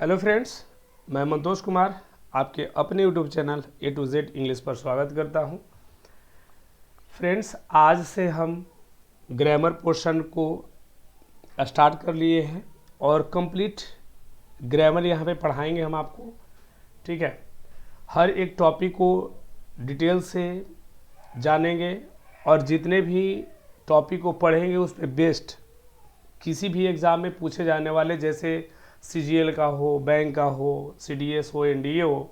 Hello friends, मैं मंतोष कुमार आपके अपने YouTube channel A to Z English पर स्वागत करता हूं। फ्रेंड्स, आज से हम ग्रामर पोर्शन को स्टार्ट कर लिए हैं और कंप्लीट ग्रामर यहां पे पढ़ाएंगे हम आपको। ठीक है, हर एक टॉपिक को डिटेल से जानेंगे और जितने भी टॉपिक को पढ़ेंगे उस पर बेस्ड किसी भी एग्ज़ाम में पूछे जाने वाले, जैसे CGL का हो, बैंक का हो, CDS हो, NDA हो,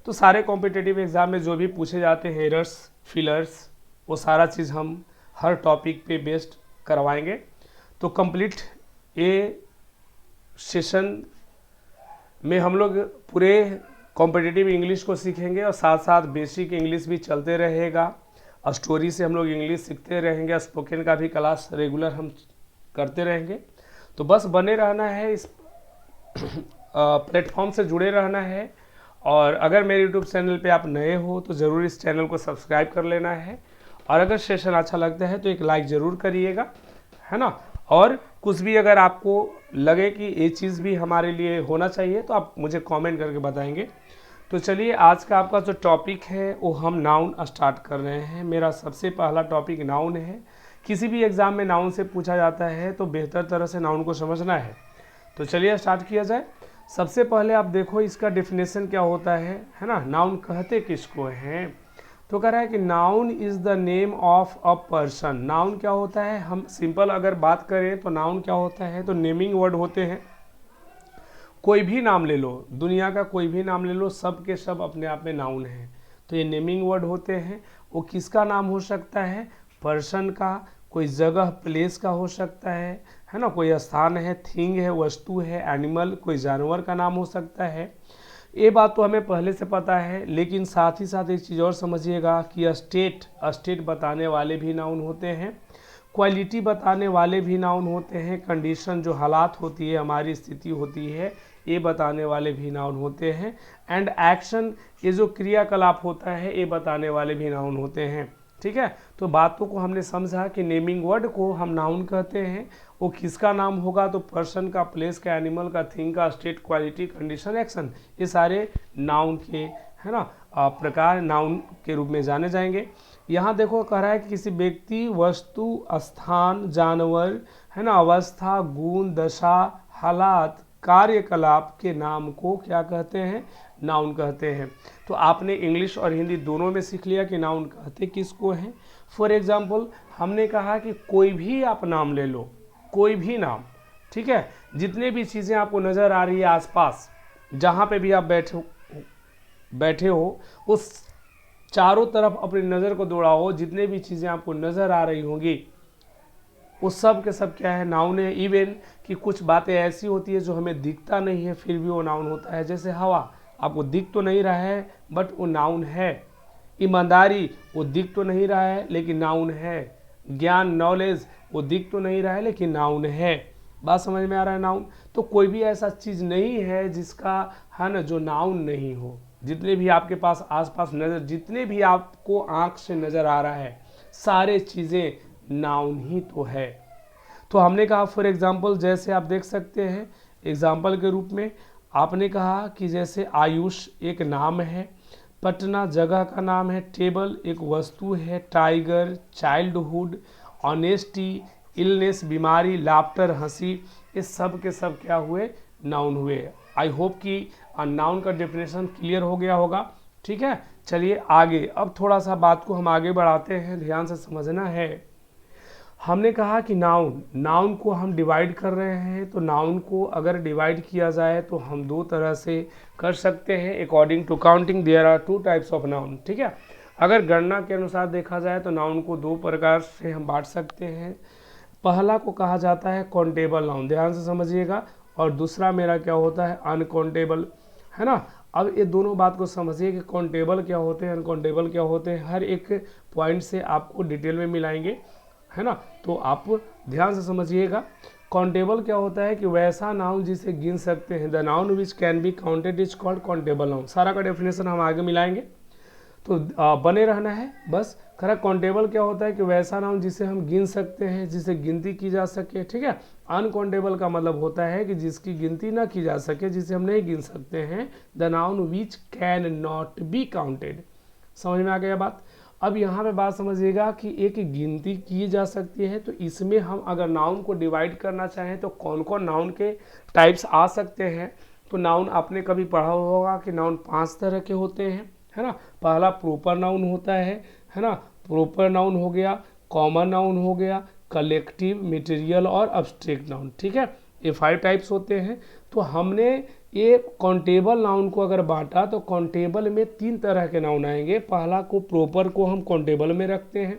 तो सारे कॉम्पिटिटिव एग्ज़ाम में जो भी पूछे जाते हैं एरर्स, फिलर्स, वो सारा चीज़ हम हर टॉपिक पे बेस्ड करवाएंगे। तो कंप्लीट ये सेशन में हम लोग पूरे कॉम्पिटिटिव इंग्लिश को सीखेंगे और साथ साथ बेसिक इंग्लिश भी चलते रहेगा। स्टोरी से हम लोग इंग्लिश सीखते रहेंगे, स्पोकन का भी क्लास रेगुलर हम करते रहेंगे। तो बस बने रहना है, इस प्लेटफॉर्म से जुड़े रहना है। और अगर मेरे यूट्यूब चैनल पे आप नए हो तो ज़रूर इस चैनल को सब्सक्राइब कर लेना है, और अगर सेशन अच्छा लगता है तो एक लाइक ज़रूर करिएगा, है ना। और कुछ भी अगर आपको लगे कि ये चीज़ भी हमारे लिए होना चाहिए तो आप मुझे कमेंट करके बताएंगे। तो चलिए, आज का आपका जो टॉपिक है वो हम नाउन स्टार्ट कर रहे हैं। मेरा सबसे पहला टॉपिक नाउन है। किसी भी एग्ज़ाम में नाउन से पूछा जाता है तो बेहतर तरह से नाउन को समझना है। तो चलिए स्टार्ट किया जाए। सबसे पहले आप देखो इसका डेफिनेशन क्या होता है ना। नाउन कहते किसको हैं? तो कह रहा है कि noun is the name of a person. Noun क्या होता है? हम सिंपल अगर बात करें तो नाउन क्या होता है, तो नेमिंग वर्ड होते हैं। कोई भी नाम ले लो, दुनिया का कोई भी नाम ले लो, सब के सब अपने आप में नाउन है। तो ये नेमिंग वर्ड होते हैं। वो किसका नाम हो सकता है? पर्सन का, कोई जगह प्लेस का हो सकता है ना। कोई स्थान है, थिंग है, वस्तु है, एनिमल, कोई जानवर का नाम हो सकता है। ये बात तो हमें पहले से पता है, लेकिन साथ ही साथ एक चीज़ और समझिएगा कि स्टेट बताने वाले भी नाउन होते हैं, क्वालिटी बताने वाले भी नाउन होते हैं, कंडीशन जो हालात होती है, हमारी स्थिति होती है, ये बताने वाले भी नाउन होते हैं, एंड एक्शन, ये जो क्रियाकलाप होता है, ये बताने वाले भी नाउन होते हैं। ठीक है, तो बातों को हमने समझा कि नेमिंग वर्ड को हम नाउन कहते हैं। वो किसका नाम होगा? तो पर्सन का, प्लेस का, एनिमल का, थिंग का, स्टेट, क्वालिटी, कंडीशन, एक्शन, ये सारे नाउन के, है ना, प्रकार नाउन के रूप में जाने जाएंगे। यहाँ देखो कह रहा है कि किसी व्यक्ति, वस्तु, स्थान, जानवर, है ना, अवस्था, गुण, दशा, हालात, कार्यकलाप के नाम को क्या कहते हैं? नाउन कहते हैं। तो आपने इंग्लिश और हिंदी दोनों में सीख लिया कि नाउन कहते किसको हैं। फॉर एग्जाम्पल, हमने कहा कि कोई भी आप नाम ले लो, कोई भी नाम, ठीक है। जितने भी चीज़ें आपको नज़र आ रही है आसपास, जहाँ पे भी आप बैठे हो, उस चारों तरफ अपनी नज़र को दौड़ाओ, जितने भी चीज़ें आपको नज़र आ रही होंगी वो सब के सब क्या है? नाउन है। इवन कि कुछ बातें ऐसी होती है जो हमें दिखता नहीं है फिर भी वो नाउन होता है। जैसे हवा, आपको दिख तो नहीं रहा है बट वो नाउन है। ईमानदारी, वो दिख तो नहीं रहा है लेकिन नाउन है। ज्ञान, नॉलेज, वो दिख तो नहीं रहा है लेकिन नाउन है। बात समझ में आ रहा है? नाउन तो कोई भी ऐसा चीज़ नहीं है जिसका, है ना, जो नाउन नहीं हो। जितने भी आपके पास आसपास नज़र, जितने भी आपको आँख से नज़र आ रहा है, सारे चीज़ें नाउन ही तो है। तो हमने कहा फॉर एग्जांपल, जैसे आप देख सकते हैं एग्जांपल के रूप में, आपने कहा कि जैसे आयुष एक नाम है, पटना जगह का नाम है, टेबल एक वस्तु है, टाइगर चाइल्डहुड, ऑनेस्टी इलनेस बीमारी, लाफ्टर हंसी, ये सब के सब क्या हुए? नाउन हुए। आई होप कि नाउन का डेफिनेशन क्लियर हो गया होगा। ठीक है, चलिए आगे। अब थोड़ा सा बात को हम आगे बढ़ाते हैं, ध्यान से समझना है। हमने कहा कि नाउन को हम डिवाइड कर रहे हैं। तो नाउन को अगर डिवाइड किया जाए तो हम दो तरह से कर सकते हैं। According to counting there are two types of noun. ठीक है, अगर गणना के अनुसार देखा जाए तो नाउन को दो प्रकार से हम बांट सकते हैं। पहला को कहा जाता है काउंटेबल नाउन, ध्यान से समझिएगा, और दूसरा मेरा क्या होता है? अनकाउंटेबल, है ना। अब ये दोनों बात को समझिए कि काउंटेबल क्या होते हैं, अनकाउंटेबल क्या होते हैं। हर एक पॉइंट से आपको डिटेल में मिलाएंगे, है ना। तो आप ध्यान से समझिएगा। काउंटेबल क्या होता है? कि वैसा नाउन जिसे गिन सकते हैं। The noun which can be counted is called countable noun. सारा का डेफिनेशन हम आगे मिलाएंगे, तो बने रहना है बस। खरा काउंटेबल क्या होता है? कि वैसा नाउन जिसे हम गिन सकते हैं, जिसे गिनती की जा सके। ठीक है, अनकाउंटेबल का मतलब होता है कि जिसकी गिनती ना की जा सके, जिसे हम नहीं गिन सकते हैं। The noun which can not be counted. समझ में आ गया बात। अब यहाँ पे बात समझिएगा कि एक गिनती की जा सकती है, तो इसमें हम अगर नाउन को डिवाइड करना चाहें तो कौन कौन नाउन के टाइप्स आ सकते हैं। तो नाउन आपने कभी पढ़ा होगा कि नाउन 5 तरह के होते हैं, है ना। पहला प्रॉपर नाउन होता है ना। प्रॉपर नाउन हो गया, कॉमन नाउन हो गया, कलेक्टिव, मटेरियल और अब्स्ट्रैक्ट नाउन। ठीक है, ये 5 टाइप्स होते हैं। तो हमने ये काउंटेबल नाउन को अगर बांटा तो काउंटेबल में 3 तरह के नाउन आएंगे। पहला को प्रॉपर को हम काउंटेबल में रखते हैं,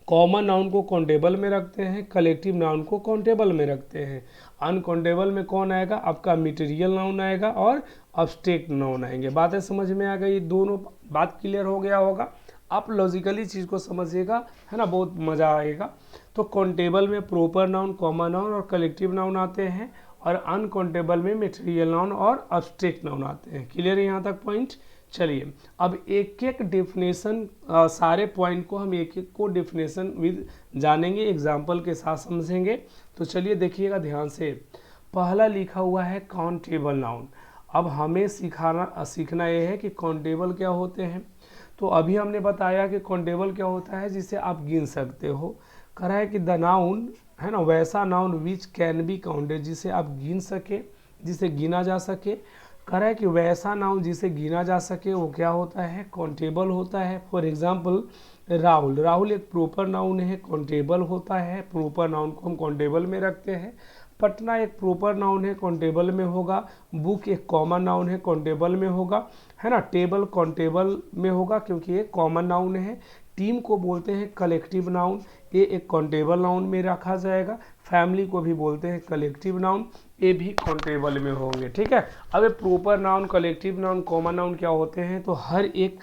कॉमन नाउन को काउंटेबल में रखते हैं, कलेक्टिव नाउन को काउंटेबल में रखते हैं। अनकाउंटेबल में कौन आएगा? आपका मटेरियल नाउन आएगा और अब्स्ट्रैक्ट नाउन आएंगे। बातें समझ में आ गई? दोनों बात क्लियर हो गया होगा। आप लॉजिकली चीज़ को समझिएगा, है ना, बहुत मज़ा आएगा। तो काउंटेबल में प्रॉपर नाउन, कॉमन नाउन और कलेक्टिव नाउन आते हैं, और अनकाउंटेबल में मटेरियल नाउन और अब्स्ट्रैक्ट नाउन आते हैं। क्लियर है यहाँ तक पॉइंट? चलिए अब एक एक डेफिनेशन, सारे पॉइंट को हम एक एक को डेफिनेशन विद जानेंगे, एग्जाम्पल के साथ समझेंगे। तो चलिए देखिएगा ध्यान से। पहला लिखा हुआ है काउंटेबल नाउन। अब हमें सीखना ये है कि काउंटेबल क्या होते हैं। तो अभी हमने बताया कि काउंटेबल क्या होता है, जिसे आप गिन सकते हो। कह रहा है कि द नाउन, है ना, वैसा noun which can be counted, जिसे आप गिन सके, जिसे गिना जा सके। कह रहा है कि वैसा नाउन जिसे गिना जा सके वो क्या होता है? काउंटेबल होता है। फॉर एग्जांपल राहुल, राहुल एक प्रॉपर नाउन है, काउंटेबल होता है। प्रॉपर नाउन को हम काउंटेबल में रखते हैं। पटना एक प्रॉपर नाउन है, काउंटेबल में होगा। बुक एक कॉमन नाउन है, काउंटेबल में होगा, है ना। टेबल काउंटेबल में होगा क्योंकि ये कॉमन नाउन है। टीम को बोलते हैं कलेक्टिव नाउन, ये एक काउंटेबल नाउन में रखा जाएगा। फैमिली को भी बोलते हैं कलेक्टिव नाउन, ये भी काउंटेबल में होंगे। ठीक है, अब ये proper noun, collective noun, common noun क्या होते हैं, तो हर एक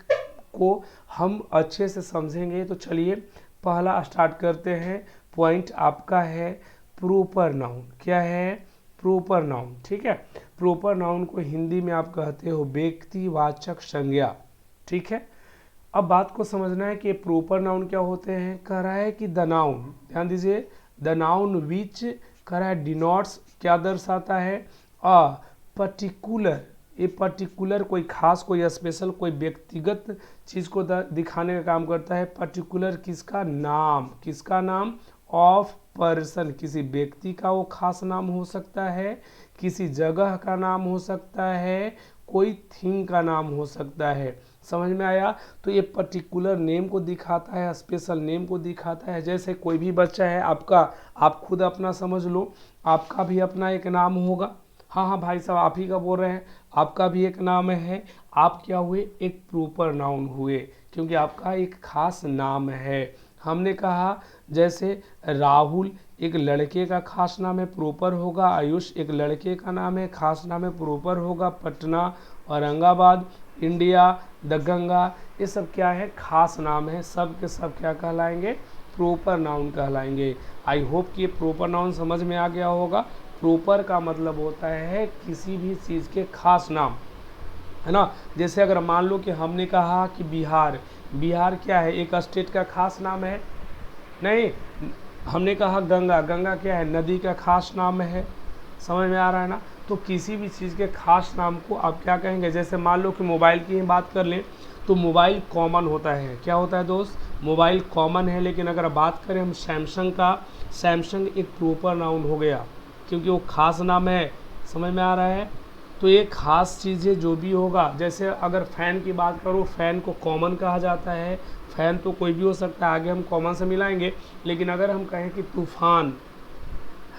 को हम अच्छे से समझेंगे। तो चलिए पहला स्टार्ट करते हैं। पॉइंट आपका है प्रॉपर नाउन। क्या है? Proper noun. ठीक है, प्रॉपर नाउन को हिंदी में आप कहते हो व्यक्तिवाचक संज्ञा। ठीक है, अब बात को समझना है कि प्रॉपर नाउन क्या होते हैं। कह रहा है कि द नाउन, ध्यान दीजिए, द नाउन विच, कह रहा है डिनोट्स, क्या दर्शाता है? अ पर्टिकुलर, ये पर्टिकुलर कोई खास, कोई स्पेशल, कोई व्यक्तिगत चीज़ को दिखाने का काम करता है। पर्टिकुलर किसका? नाम। किसका नाम? ऑफ पर्सन, किसी व्यक्ति का वो खास नाम हो सकता है, किसी जगह का नाम हो सकता है, कोई थिंग का नाम हो सकता है। समझ में आया? तो ये पर्टिकुलर नेम को दिखाता है, स्पेशल नेम को दिखाता है। जैसे कोई भी बच्चा है आपका, आप खुद अपना समझ लो, आपका भी अपना एक नाम होगा। हाँ हाँ भाई साहब, आप ही का बोल रहे हैं, आपका भी एक नाम है। आप क्या हुए? एक प्रॉपर नाउन हुए, क्योंकि आपका एक खास नाम है। हमने कहा जैसे राहुल एक लड़के का खास नाम है, प्रॉपर होगा। आयुष एक लड़के का नाम है, खास नाम है, प्रॉपर होगा। पटना, औरंगाबाद, इंडिया, द गंगा, ये सब क्या है? खास नाम है। सब के सब क्या कहलाएंगे? प्रॉपर नाउन कहलाएंगे। आई होप कि ये प्रॉपर नाउन समझ में आ गया होगा। प्रॉपर का मतलब होता है किसी भी चीज़ के खास नाम, है ना। जैसे अगर मान लो कि हमने कहा कि बिहार, बिहार क्या है? एक स्टेट का खास नाम है? नहीं। हमने कहा गंगा, गंगा क्या है? नदी का खास नाम है। समझ में आ रहा है ना। तो किसी भी चीज़ के खास नाम को आप क्या कहेंगे? जैसे मान लो कि मोबाइल की ही बात कर लें तो मोबाइल कॉमन होता है। क्या होता है दोस्त? मोबाइल कॉमन है। लेकिन अगर बात करें हम सैमसंग का, सैमसंग एक प्रॉपर नाउन हो गया क्योंकि वो खास नाम है। समझ में आ रहा है? तो ये खास चीज़ है जो भी होगा। जैसे अगर फ़ैन की बात करो, फ़ैन को कॉमन कहा जाता है। फ़ैन तो कोई भी हो सकता है, आगे हम कॉमन से मिलाएंगे। लेकिन अगर हम कहें कि तूफ़ान,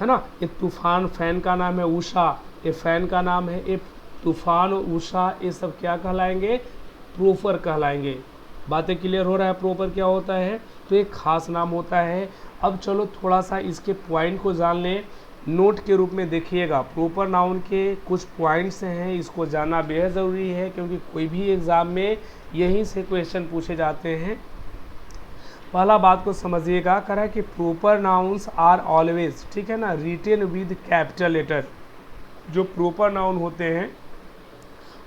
है ना, ये तूफ़ान फ़ैन का नाम है। उषा ये फ़ैन का नाम है। ये तूफ़ान, उषा, ये सब क्या कहलाएंगे? प्रॉपर कहलाएंगे। बातें क्लियर हो रहा है? प्रॉपर क्या होता है? तो एक खास नाम होता है। अब चलो थोड़ा सा इसके पॉइंट को जान लें। नोट के रूप में देखिएगा, प्रॉपर नाउन के कुछ पॉइंट्स हैं, इसको जानना बेहद ज़रूरी है क्योंकि कोई भी एग्ज़ाम में यहीं से क्वेश्चन पूछे जाते हैं। पहला बात को समझिएगा, कह रहा है कि प्रॉपर नाउन्स आर ऑलवेज, ठीक है ना, रिटेन विद कैपिटल लेटर। जो प्रॉपर नाउन होते हैं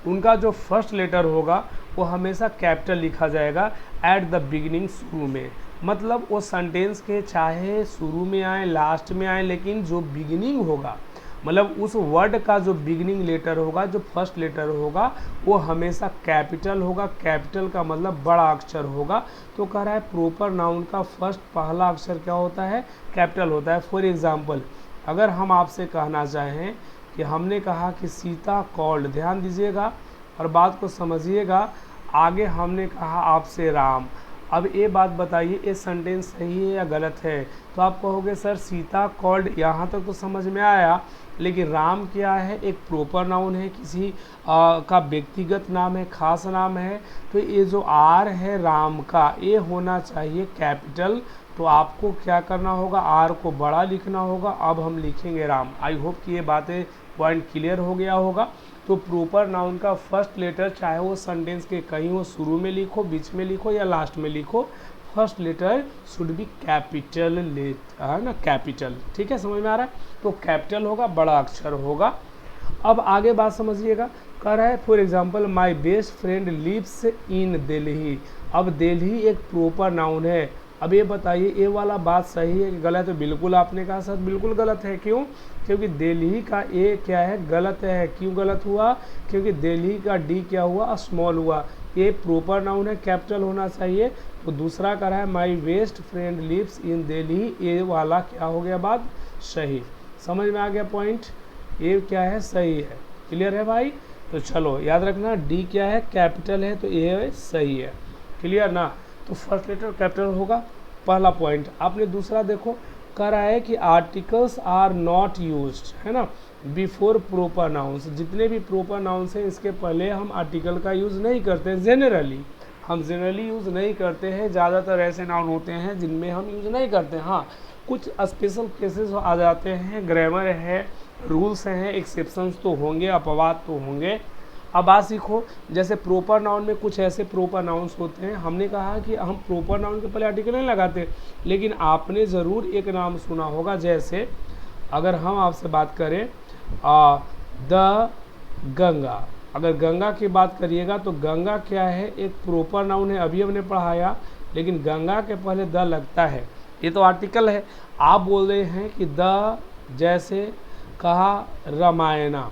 उनका जो फर्स्ट लेटर होगा वो हमेशा कैपिटल लिखा जाएगा एट द बिगिनिंग, शुरू में। मतलब वो सेंटेंस के चाहे शुरू में आए लास्ट में आए, लेकिन जो बिगिनिंग होगा, मतलब उस वर्ड का जो बिगिनिंग लेटर होगा, जो फर्स्ट लेटर होगा, वो हमेशा कैपिटल होगा। कैपिटल का मतलब बड़ा अक्षर होगा। तो कह रहा है प्रॉपर नाउन का फर्स्ट पहला अक्षर क्या होता है? कैपिटल होता है। फॉर एग्जाम्पल, अगर हम आपसे कहना चाहें कि हमने कहा कि सीता कॉल्ड, ध्यान दीजिएगा और बात को समझिएगा, आगे हमने कहा आपसे राम। अब ये बात बताइए, ये सेंटेंस सही है या गलत है? तो आप कहोगे सर सीता कॉल्ड, यहाँ तक तो समझ में आया, लेकिन राम क्या है? एक प्रॉपर नाउन है, किसी का व्यक्तिगत नाम है, खास नाम है। तो ये जो आर है राम का, ये होना चाहिए कैपिटल। तो आपको क्या करना होगा? आर को बड़ा लिखना होगा। अब हम लिखेंगे राम। आई होप कि ये बातें पॉइंट क्लियर हो गया होगा। तो प्रॉपर नाउन का फर्स्ट लेटर, चाहे वो सेंटेंस के कहीं हो, शुरू में लिखो, बीच में लिखो या लास्ट में लिखो, first letter should be capital letter, है ना, कैपिटल। ठीक है, समझ में आ रहा है? तो कैपिटल होगा, बड़ा अक्षर होगा। अब आगे बात समझिएगा, कह रहा है for example my best friend lives in Delhi. अब दिल्ली एक प्रॉपर नाउन है। अब ये बताइए, ये वाला बात सही है कि गलत है? बिल्कुल आपने कहा सर बिल्कुल गलत है। क्यों? क्योंकि दिल्ली का ए क्या है? गलत है। क्यों गलत हुआ? क्योंकि दिल्ली का डी क्या हुआ? स्मॉल हुआ। ये प्रॉपर नाउन है, कैपिटल होना चाहिए। तो दूसरा कह रहा है my best friend lives in Delhi, ये वाला क्या हो गया? बात सही। समझ में आ गया पॉइंट? ये क्या है? सही है। क्लियर है भाई? तो चलो याद रखना, डी क्या है? कैपिटल है, तो ये सही है। क्लियर ना? तो फर्स्ट लेटर कैपिटल होगा, पहला पॉइंट। आपने दूसरा देखो, कह रहा है कि आर्टिकल्स आर नॉट यूज्ड, है ना, बिफोर प्रॉपर नाउन्स। जितने भी प्रॉपर नाउन्स हैं, इसके पहले हम आर्टिकल का यूज़ नहीं करते। जनरली हम जनरली यूज़ नहीं करते हैं। ज़्यादातर ऐसे नाउन होते हैं जिनमें हम यूज़ नहीं करते। हाँ, कुछ स्पेशल केसेस आ जाते हैं, ग्रामर है, रूल्स हैं, एक्सेप्शंस तो होंगे, अपवाद तो होंगे। अब बात सीखो, जैसे प्रॉपर नाउन में कुछ ऐसे प्रॉपर नाउन्स होते हैं, हमने कहा कि हम प्रॉपर नाउन के पहले आर्टिकल नहीं लगाते, लेकिन आपने ज़रूर एक नाम सुना होगा। जैसे अगर हम आपसे बात करें द गंगा, अगर गंगा की बात करिएगा तो गंगा क्या है? एक प्रॉपर नाउन है, अभी हमने पढ़ाया, लेकिन गंगा के पहले द लगता है, ये तो आर्टिकल है। आप बोल रहे हैं कि द, जैसे कहा रामायणा,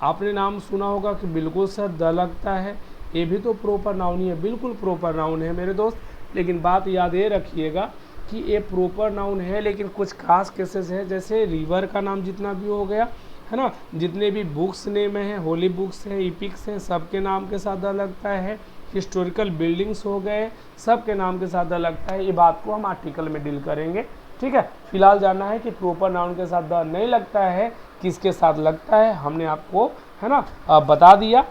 आपने नाम सुना होगा कि बिल्कुल सर द लगता है, ये भी तो प्रॉपर नाउन ही है, बिल्कुल प्रॉपर नाउन है मेरे दोस्त। लेकिन बात याद ये रखिएगा कि ये प्रॉपर नाउन है, लेकिन कुछ खास केसेस हैं, जैसे रिवर का नाम जितना भी हो गया, है ना, जितने भी बुक्स नेम हैं, होली बुक्स हैं, इपिक्स हैं, सबके नाम के साथ द लगता है। हिस्टोरिकल बिल्डिंग्स हो गए, सबके नाम के साथ द लगता है। ये बात को हम आर्टिकल में डील करेंगे। ठीक है, फिलहाल जानना है कि प्रॉपर नाउन के साथ द नहीं लगता है, किसके साथ लगता है, हमने आपको, है ना, बता दिया।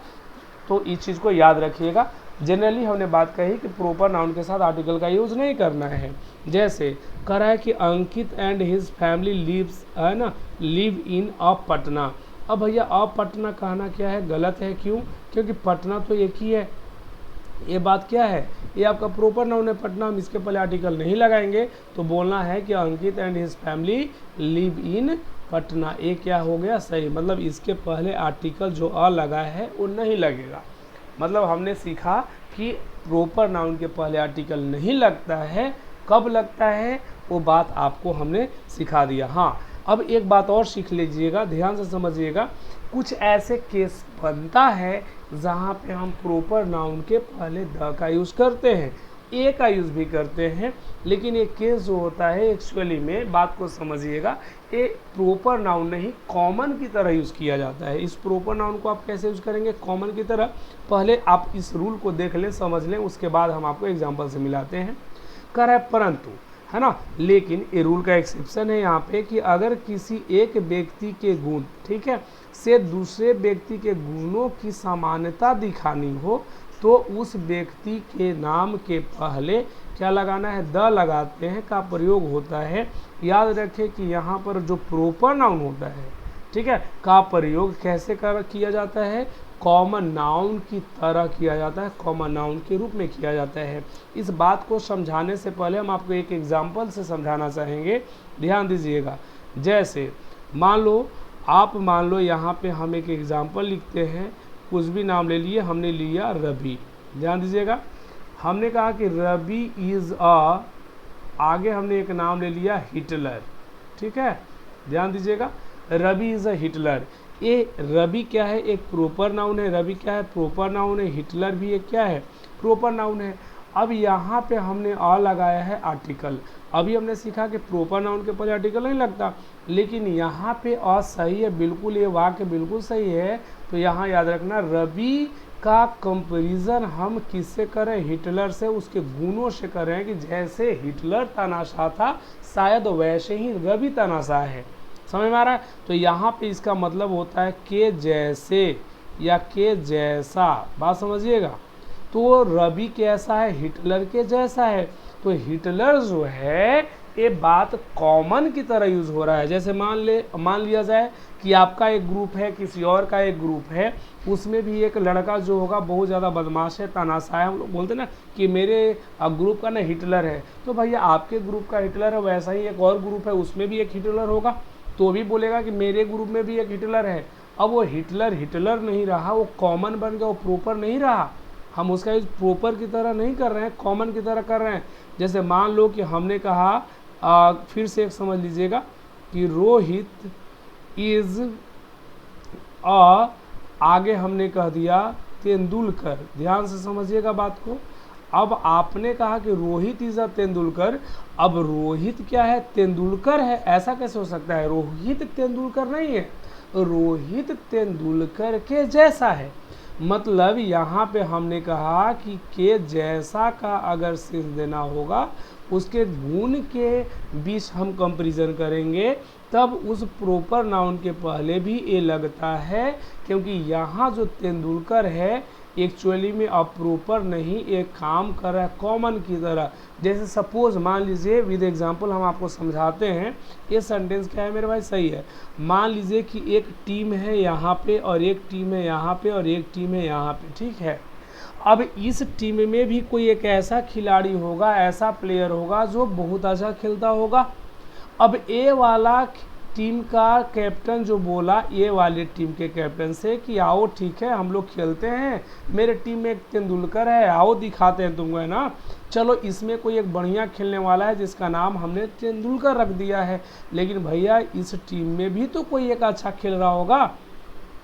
तो इस चीज़ को याद रखिएगा। जनरली हमने बात कही कि प्रॉपर नाउन के साथ आर्टिकल का यूज़ नहीं करना है। जैसे कह रहा है कि Ankit and his family lives, है ना, लिव इन अ पटना। अब भैया अ पटना कहना क्या है? गलत है। क्यों? क्योंकि पटना तो एक ही है। ये बात क्या है? ये आपका प्रॉपर नाउन है पटना, हम इसके पहले आर्टिकल नहीं लगाएंगे। तो बोलना है कि Ankit and his family live in Patna. ये क्या हो गया? सही। मतलब इसके पहले आर्टिकल जो अ लगा है वो नहीं लगेगा। मतलब हमने सीखा कि प्रॉपर नाउन के पहले आर्टिकल नहीं लगता है, कब लगता है वो बात आपको हमने सिखा दिया। हाँ, अब एक बात और सीख लीजिएगा, ध्यान से समझिएगा। कुछ ऐसे केस बनता है जहाँ पे हम प्रॉपर नाउन के पहले द का यूज़ करते हैं, ए का यूज़ भी करते हैं, लेकिन ये केस जो होता है एक्चुअली में, बात को समझिएगा, ये प्रॉपर नाउन नहीं कॉमन की तरह यूज़ किया जाता है। इस प्रॉपर नाउन को आप कैसे यूज़ करेंगे? कॉमन की तरह। पहले आप इस रूल को देख लें, समझ लें, उसके बाद हम आपको एग्जाम्पल से मिलाते हैं। कह रहा है परंतु, है ना, लेकिन ये रूल का एक्सेप्शन है यहाँ पे कि अगर किसी एक व्यक्ति के गुण, ठीक है, से दूसरे व्यक्ति के गुणों की समानता दिखानी हो तो उस व्यक्ति के नाम के पहले क्या लगाना है? द लगाते हैं का प्रयोग होता है। याद रखें कि यहाँ पर जो प्रॉपर नाउन होता है, ठीक है, का प्रयोग कैसे किया जाता है? कॉमन नाउन की तरह किया जाता है, कॉमन नाउन के रूप में किया जाता है। इस बात को समझाने से पहले हम आपको एक एग्जाम्पल से समझाना चाहेंगे, ध्यान दीजिएगा। जैसे मान लो यहाँ पे हम एक एग्जाम्पल लिखते हैं, कुछ भी नाम ले लिए, हमने लिया रवि। ध्यान दीजिएगा, हमने कहा कि रवि इज़ अ आगे हमने एक नाम ले लिया हिटलर, ठीक है, ध्यान दीजिएगा, रवि इज अ हिटलर। ये रवि क्या है, एक प्रॉपर नाउन है, रवि क्या है, प्रॉपर नाउन है, हिटलर भी एक क्या है, प्रॉपर नाउन है। अब यहाँ पे हमने आ लगाया है आर्टिकल। अभी हमने सीखा कि प्रॉपर नाउन के पहले आर्टिकल नहीं लगता, लेकिन यहाँ पे आ सही है, बिल्कुल ये वाक्य बिल्कुल सही है। तो यहाँ याद रखना, रवि का कंपैरिजन हम किससे करें, हिटलर से, उसके गुणों से करें कि जैसे हिटलर तानाशाह था शायद वैसे ही रवि तानाशाह है। समझ में आ रहा है? तो यहाँ पे इसका मतलब होता है के जैसे या के जैसा, बात समझिएगा। तो रवि कैसा है, हिटलर के जैसा है। तो हिटलर जो है ये बात कॉमन की तरह यूज हो रहा है। जैसे मान लिया जाए कि आपका एक ग्रुप है, किसी और का एक ग्रुप है, उसमें भी एक लड़का जो होगा बहुत ज़्यादा बदमाश है, तानाशाह है। हम लोग बोलते हैं ना कि मेरे ग्रुप का ना हिटलर है, तो भैया आपके ग्रुप का हिटलर है, वैसा ही एक और ग्रुप है उसमें भी एक हिटलर होगा, तो भी बोलेगा कि मेरे ग्रुप में भी एक हिटलर है। अब वो हिटलर नहीं रहा, वो कॉमन बन गया, वो प्रॉपर नहीं रहा। हम उसका यूज प्रॉपर की तरह नहीं कर रहे हैं, कॉमन की तरह कर रहे हैं। जैसे मान लो कि हमने कहा, फिर से एक समझ लीजिएगा कि रोहित इज आगे हमने कह दिया तेंदुलकर, ध्यान से समझिएगा बात को। अब आपने कहा कि रोहित इज अ तेंदुलकर, अब रोहित क्या है, तेंदुलकर है, ऐसा कैसे हो सकता है? रोहित तेंदुलकर नहीं है, रोहित तेंदुलकर के जैसा है। मतलब यहाँ पे हमने कहा कि के जैसा का अगर सेंस देना होगा, उसके गुण के बीच हम कंपैरिजन करेंगे, तब उस प्रॉपर नाउन के पहले भी ए लगता है, क्योंकि यहाँ जो तेंदुलकर है एक्चुअली में अब प्रॉपर नहीं, एक काम कर रहा है कॉमन की तरह। जैसे सपोज मान लीजिए, विद एग्जांपल हम आपको समझाते हैं। ये सेंटेंस क्या है मेरे भाई, सही है। मान लीजिए कि एक टीम है यहाँ पे, और एक टीम है यहाँ पे, और एक टीम है यहाँ पे, ठीक है। अब इस टीम में भी कोई एक ऐसा खिलाड़ी होगा, ऐसा प्लेयर होगा जो बहुत अच्छा खेलता होगा। अब ए वाला टीम का कैप्टन जो बोला ए वाले टीम के कैप्टन से कि आओ ठीक है हम लोग खेलते हैं, मेरे टीम में एक तेंदुलकर है, आओ दिखाते हैं तुमको, है ना। चलो इसमें कोई एक बढ़िया खेलने वाला है जिसका नाम हमने तेंदुलकर रख दिया है, लेकिन भैया इस टीम में भी तो कोई एक अच्छा खेल रहा होगा।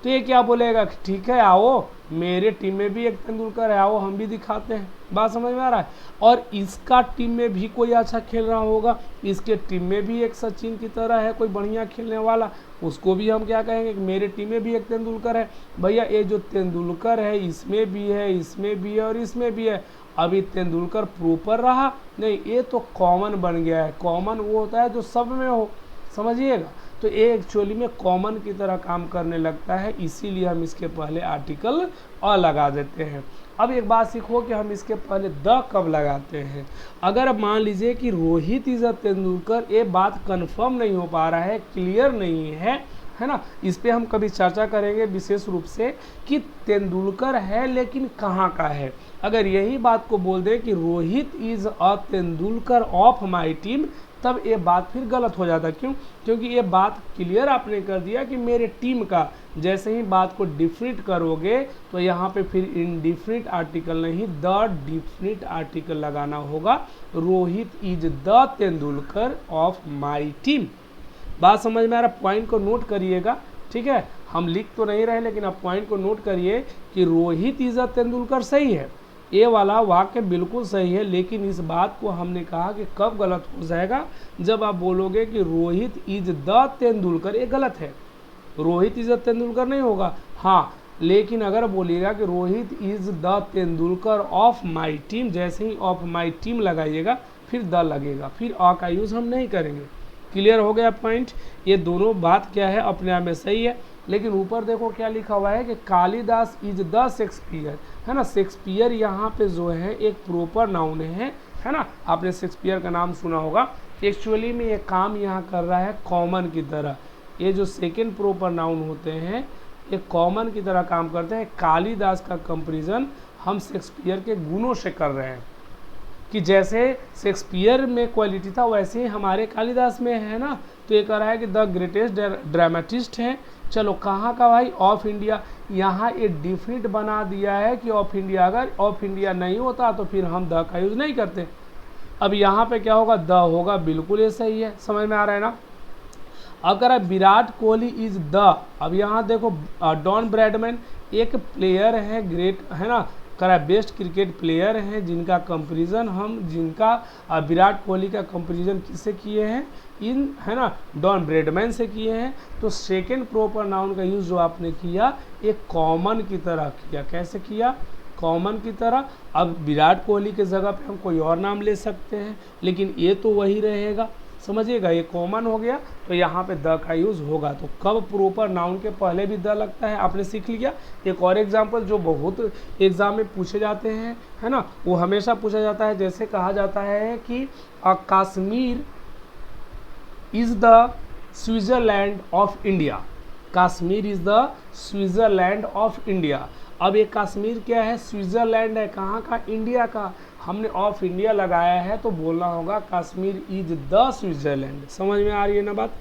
तो ये क्या बोलेगा, ठीक है आओ, मेरे टीम में भी एक तेंदुलकर है, आओ हम भी दिखाते हैं। बात समझ में आ रहा है? और इसका टीम में भी कोई अच्छा खेल रहा होगा, इसके टीम में भी एक सचिन की तरह है कोई बढ़िया खेलने वाला, उसको भी हम क्या कहेंगे कि मेरे टीम में भी एक तेंदुलकर है। भैया ये जो तेंदुलकर है इसमें भी है, इसमें भी है और इसमें भी है। अभी तेंदुलकर प्रॉपर रहा नहीं, ये तो कॉमन बन गया है। कॉमन वो होता है जो सब में हो, समझिएगा। तो ये एक्चुअली में कॉमन की तरह काम करने लगता है, इसीलिए हम इसके पहले आर्टिकल अ लगा देते हैं। अब एक बात सीखो कि हम इसके पहले द कब लगाते हैं। अगर अब मान लीजिए कि रोहित इज अ तेंदुलकर, ये बात कंफर्म नहीं हो पा रहा है, क्लियर नहीं है ना, इस पे हम कभी चर्चा करेंगे विशेष रूप से कि तेंदुलकर है लेकिन कहाँ का है। अगर यही बात को बोल दे कि Rohit is a Tendulkar of my team, तब ये बात फिर गलत हो जाता। क्यों? क्योंकि ये बात क्लियर आपने कर दिया कि मेरे टीम का। जैसे ही बात को डिफिनिट करोगे तो यहाँ पे फिर इनडिफिनिट आर्टिकल नहीं, द डिफिनिट आर्टिकल लगाना होगा। Rohit is the Tendulkar of my team. बात समझ में आ रहा? पॉइंट को नोट करिएगा, ठीक है। हम लिख तो नहीं रहे, लेकिन आप पॉइंट को नोट करिए कि रोहित इज अ तेंदुलकर सही है, ये वाला वाक्य बिल्कुल सही है। लेकिन इस बात को हमने कहा कि कब गलत हो जाएगा, जब आप बोलोगे कि रोहित इज द तेंदुलकर, ये गलत है। रोहित इज द तेंदुलकर नहीं होगा, हाँ। लेकिन अगर बोलिएगा कि Rohit is the Tendulkar of my team, जैसे ही ऑफ माई टीम लगाइएगा फिर द लगेगा, फिर अ का यूज हम नहीं करेंगे। क्लियर हो गया पॉइंट? ये दोनों बात क्या है अपने आप में सही है। लेकिन ऊपर देखो क्या लिखा हुआ है कि कालिदास इज द शेक्सपियर, है ना। शेक्सपियर यहाँ पे जो है एक प्रॉपर नाउन है ना। आपने शेक्सपियर का नाम सुना होगा। एक्चुअली में ये काम यहाँ कर रहा है कॉमन की तरह। ये जो सेकेंड प्रॉपर नाउन होते हैं ये कॉमन की तरह काम करते हैं। कालिदास का कंपेरिजन हम शेक्सपियर के गुणों से कर रहे हैं कि जैसे शेक्सपियर में क्वालिटी था वैसे ही हमारे कालिदास में है ना। तो ये कह रहा है कि द ग्रेटेस्ट ड्रामेटिस्ट हैं। चलो कहाँ का भाई? Of India. यहाँ ये डिफिनिट बना दिया है कि ऑफ इंडिया। अगर ऑफ इंडिया नहीं होता तो फिर हम द का यूज़ नहीं करते। अब यहाँ पे क्या होगा, द होगा, बिल्कुल ये सही है, समझ में आ रहा है ना। अगर विराट कोहली इज द, अब यहाँ देखो डॉन ब्रैडमैन एक प्लेयर है, ग्रेट है ना, करा बेस्ट क्रिकेट प्लेयर हैं, जिनका कंपैरिजन हम विराट कोहली का कंपैरिजन किससे किए हैं, इन है ना डॉन ब्रैडमैन से किए हैं। तो सेकेंड प्रॉपर नाउन का यूज़ जो आपने किया एक कॉमन की तरह किया। कैसे किया, कॉमन की तरह। अब विराट कोहली के जगह पे हम कोई और नाम ले सकते हैं, लेकिन ये तो वही रहेगा, समझिएगा, ये कॉमन हो गया, तो यहाँ पे द का यूज़ होगा। तो कब प्रॉपर नाउन के पहले भी द लगता है आपने सीख लिया। एक और एग्जांपल जो बहुत एग्जाम में पूछे जाते हैं, है ना, वो हमेशा पूछा जाता है, जैसे कहा जाता है कि Kashmir is the Switzerland of India, Kashmir is the Switzerland of India. अब ये कश्मीर क्या है, स्विट्ज़रलैंड है, कहाँ का, इंडिया का, हमने ऑफ इंडिया लगाया है तो बोलना होगा कश्मीर इज द स्विट्ज़रलैंड। समझ में आ रही है ना बात।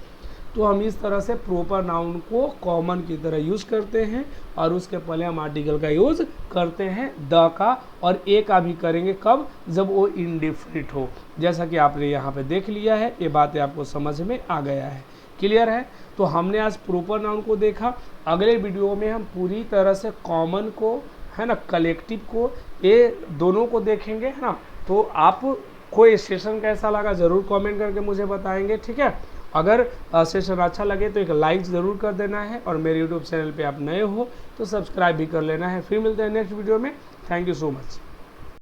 तो हम इस तरह से प्रॉपर नाउन को कॉमन की तरह यूज़ करते हैं और उसके पहले हम आर्टिकल का यूज़ करते हैं द का, और ए का भी करेंगे कब, जब वो इंडिफिनिट हो। जैसा कि आपने यहाँ पे देख लिया है, ये बातें आपको समझ में आ गया है, क्लियर है। तो हमने आज प्रॉपर नाउन को देखा। अगले वीडियो में हम पूरी तरह से कॉमन को, है ना, कलेक्टिव को, ये दोनों को देखेंगे, है ना। तो आपको ये सेशन कैसा लगा ज़रूर कमेंट करके मुझे बताएंगे, ठीक है। अगर सेशन अच्छा लगे तो एक लाइक ज़रूर कर देना है, और मेरे यूट्यूब चैनल पे आप नए हो तो सब्सक्राइब भी कर लेना है। फिर मिलते हैं नेक्स्ट वीडियो में। Thank you so much.